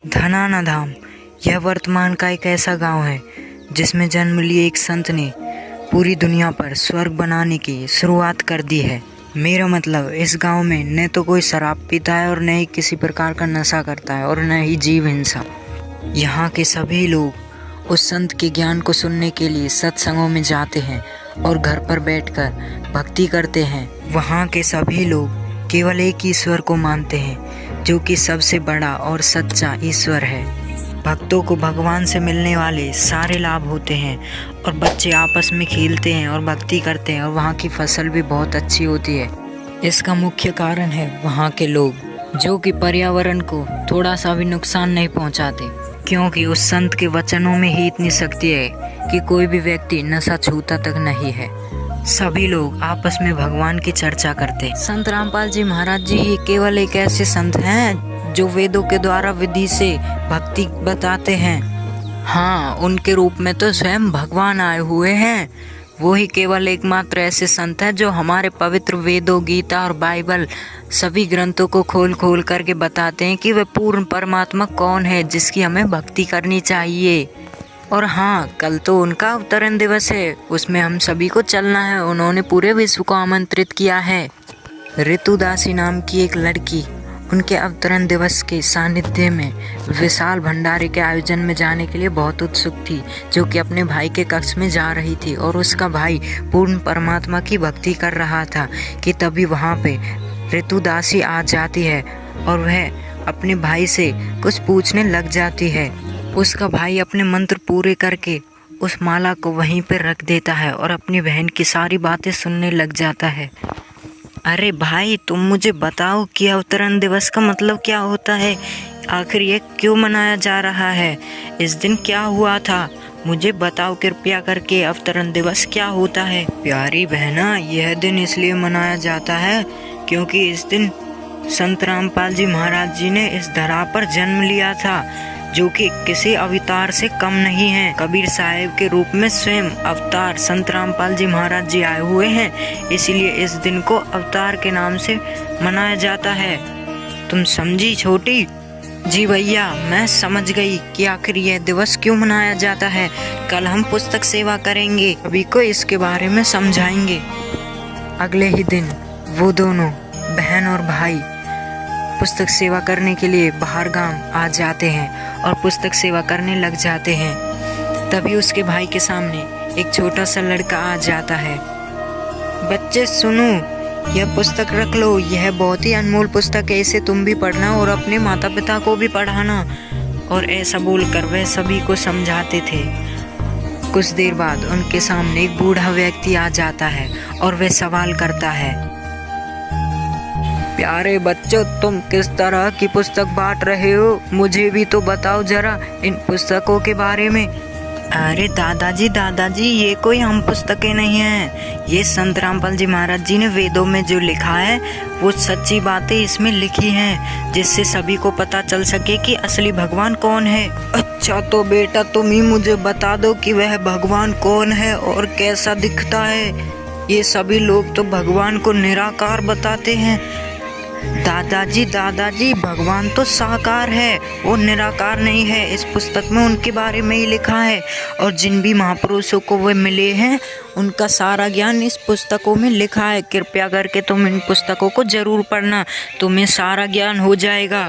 धनाना धाम यह वर्तमान का एक ऐसा गांव है जिसमें जन्म लिए एक संत ने पूरी दुनिया पर स्वर्ग बनाने की शुरुआत कर दी है। मेरा मतलब इस गांव में न तो कोई शराब पीता है और न ही किसी प्रकार का नशा करता है और न ही जीव हिंसा। यहाँ के सभी लोग उस संत के ज्ञान को सुनने के लिए सत्संगों में जाते हैं और घर पर बैठकर भक्ति करते हैं। वहाँ के सभी लोग केवल एक ईश्वर को मानते हैं जो कि सबसे बड़ा और सच्चा ईश्वर है। भक्तों को भगवान से मिलने वाले सारे लाभ होते हैं और बच्चे आपस में खेलते हैं और भक्ति करते हैं और वहाँ की फसल भी बहुत अच्छी होती है। इसका मुख्य कारण है वहाँ के लोग जो कि पर्यावरण को थोड़ा सा भी नुकसान नहीं पहुँचाते, क्योंकि उस संत के वचनों में ही इतनी शक्ति है कि कोई भी व्यक्ति नशा छूता तक नहीं है। सभी लोग आपस में भगवान की चर्चा करते हैं। संत रामपाल जी महाराज जी ही केवल एक ऐसे संत हैं जो वेदों के द्वारा विधि से भक्ति बताते हैं। हाँ, उनके रूप में तो स्वयं भगवान आए हुए हैं। वो ही केवल एकमात्र ऐसे संत हैं जो हमारे पवित्र वेदों, गीता और बाइबल सभी ग्रंथों को खोल खोल करके बताते हैं कि वह पूर्ण परमात्मा कौन है जिसकी हमें भक्ति करनी चाहिए। और हाँ, कल तो उनका अवतरण दिवस है, उसमें हम सभी को चलना है। उन्होंने पूरे विश्व को आमंत्रित किया है। ऋतु दासी नाम की एक लड़की उनके अवतरण दिवस के सानिध्य में विशाल भंडारे के आयोजन में जाने के लिए बहुत उत्सुक थी, जो कि अपने भाई के कक्ष में जा रही थी और उसका भाई पूर्ण परमात्मा की भक्ति कर रहा था कि तभी वहाँ पे ऋतु दासी आ जाती है और वह अपने भाई से कुछ पूछने लग जाती है। उसका भाई अपने मंत्र पूरे करके उस माला को वहीं पर रख देता है और अपनी बहन की सारी बातें सुनने लग जाता है। अरे भाई, तुम मुझे बताओ कि अवतरण दिवस का मतलब क्या होता है? आखिर ये क्यों मनाया जा रहा है? इस दिन क्या हुआ था? मुझे बताओ कृपया करके, अवतरण दिवस क्या होता है? प्यारी बहना, यह दिन इसलिए मनाया जाता है क्योंकि इस दिन संत रामपाल जी महाराज जी ने इस धरा पर जन्म लिया था, जो कि किसी अवतार से कम नहीं है। कबीर साहिब के रूप में स्वयं अवतार संत रामपाल जी महाराज जी आए हुए हैं, इसलिए इस दिन को अवतार के नाम से मनाया जाता है। तुम समझी छोटी? जी भैया, मैं समझ गई कि आखिर यह दिवस क्यों मनाया जाता है। कल हम पुस्तक सेवा करेंगे, सभी को इसके बारे में समझाएंगे। अगले ही दिन वो दोनों बहन और भाई पुस्तक सेवा करने के लिए बाहर गांव आ जाते हैं और पुस्तक सेवा करने लग जाते हैं। तभी उसके भाई के सामने एक छोटा सा लड़का आ जाता है। बच्चे सुनो, यह पुस्तक रख लो, यह बहुत ही अनमोल पुस्तक है, इसे तुम भी पढ़ना और अपने माता पिता को भी पढ़ाना। और ऐसा बोलकर वह सभी को समझाते थे। कुछ देर बाद उनके सामने एक बूढ़ा व्यक्ति आ जाता है और वह सवाल करता है, प्यारे बच्चों, तुम किस तरह की पुस्तक बांट रहे हो? मुझे भी तो बताओ जरा इन पुस्तकों के बारे में। अरे दादाजी, ये कोई हम पुस्तकें नहीं हैं। ये संत रामपाल जी महाराज जी ने वेदों में जो लिखा है वो सच्ची बातें इसमें लिखी हैं, जिससे सभी को पता चल सके कि असली भगवान कौन है। अच्छा, तो बेटा तुम ही मुझे बता दो कि वह भगवान कौन है और कैसा दिखता है। ये सभी लोग तो भगवान को निराकार बताते हैं। दादाजी, भगवान तो साकार है, वो निराकार नहीं है। इस पुस्तक में उनके बारे में ही लिखा है और जिन भी महापुरुषों को वे मिले हैं उनका सारा ज्ञान इस पुस्तकों में लिखा है। कृपया करके तुम इन पुस्तकों को जरूर पढ़ना, तुम्हें सारा ज्ञान हो जाएगा।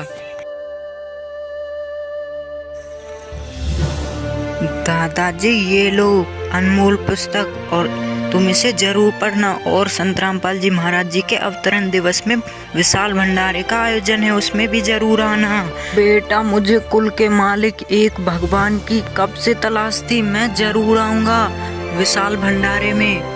दादाजी, ये लो अनमोल पुस्तक और तुम इसे जरूर पढ़ना। और संत रामपाल जी महाराज जी के अवतरण दिवस में विशाल भंडारे का आयोजन है, उसमें भी जरूर आना। बेटा, मुझे कुल के मालिक एक भगवान की कब से तलाश थी, मैं जरूर आऊंगा विशाल भंडारे में।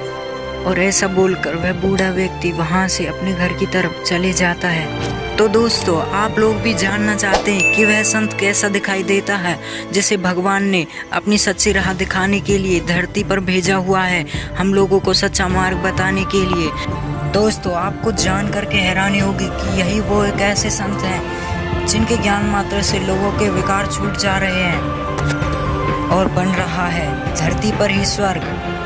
और ऐसा बोलकर वह बूढ़ा व्यक्ति वहां से अपने घर की तरफ चले जाता है। तो दोस्तों, आप लोग भी जानना चाहते हैं कि वह संत कैसा दिखाई देता है जिसे भगवान ने अपनी सच्ची राह दिखाने के लिए धरती पर भेजा हुआ है, हम लोगों को सच्चा मार्ग बताने के लिए। दोस्तों, आपको जान करके हैरानी होगी कि यही वो एक ऐसे संत हैं जिनके ज्ञान मात्र से लोगों के विकार छूट जा रहे हैं और बन रहा है धरती पर ही स्वर्ग।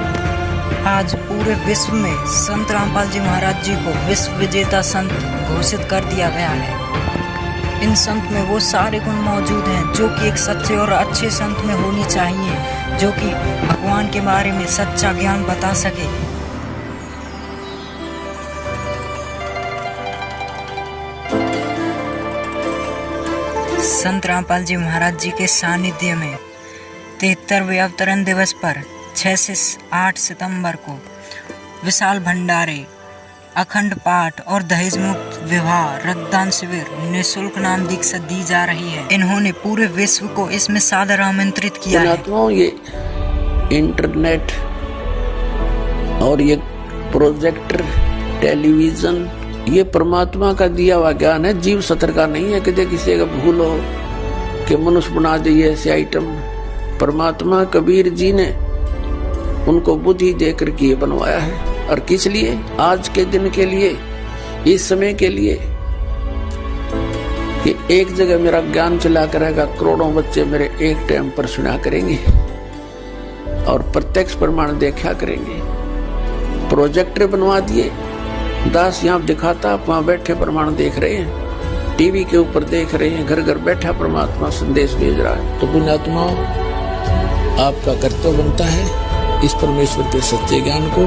आज पूरे विश्व में संत रामपाल जी महाराज जी को विश्व विजेता संत घोषित कर दिया गया है। इन संत में वो सारे गुण मौजूद हैं जो कि एक सच्चे और अच्छे संत में होनी चाहिए, जो कि भगवान के बारे में सच्चा ज्ञान बता सके। संत रामपाल जी महाराज जी के सानिध्य में 73वें अवतरण दिवस पर 6 से 8 सितंबर को विशाल भंडारे, अखंड पाठ और दहेज मुक्त विवाह रक्तदान शिविर निःशुल्क नाम दीक्षा दी जा रही है। इन्होंने पूरे विश्व को इसमें सादर आमंत्रित किया है। ये इंटरनेट और ये प्रोजेक्टर, टेलीविजन, ये परमात्मा का दिया हुआ ज्ञान है, जीव सत्र का नहीं है कि किसी का भूल हो कि मनुष्य बना दिए ऐसे आइटम। परमात्मा कबीर जी ने उनको बुद्धि देकर के ये बनवाया है। और किस लिए? आज के दिन के लिए, इस समय के लिए, कि एक जगह मेरा ज्ञान चला करेगा, करोड़ों बच्चे मेरे एक टाइम पर सुना करेंगे और प्रत्यक्ष प्रमाण देखा करेंगे। प्रोजेक्टर बनवा दिए, दास यहाँ दिखाता, वहां बैठे प्रमाण देख रहे हैं, टीवी के ऊपर देख रहे हैं, घर घर बैठा परमात्मा संदेश भेज रहा है। तो पुण्यात्मा, आपका कर्तव्य बनता है इस परमेश्वर के सच्चे ज्ञान को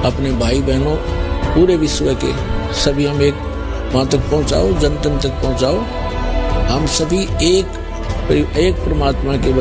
अपने भाई बहनों, पूरे विश्व के सभी हम एक वहां तक पहुंचाओ, जन जन तक पहुंचाओ। हम सभी एक परमात्मा के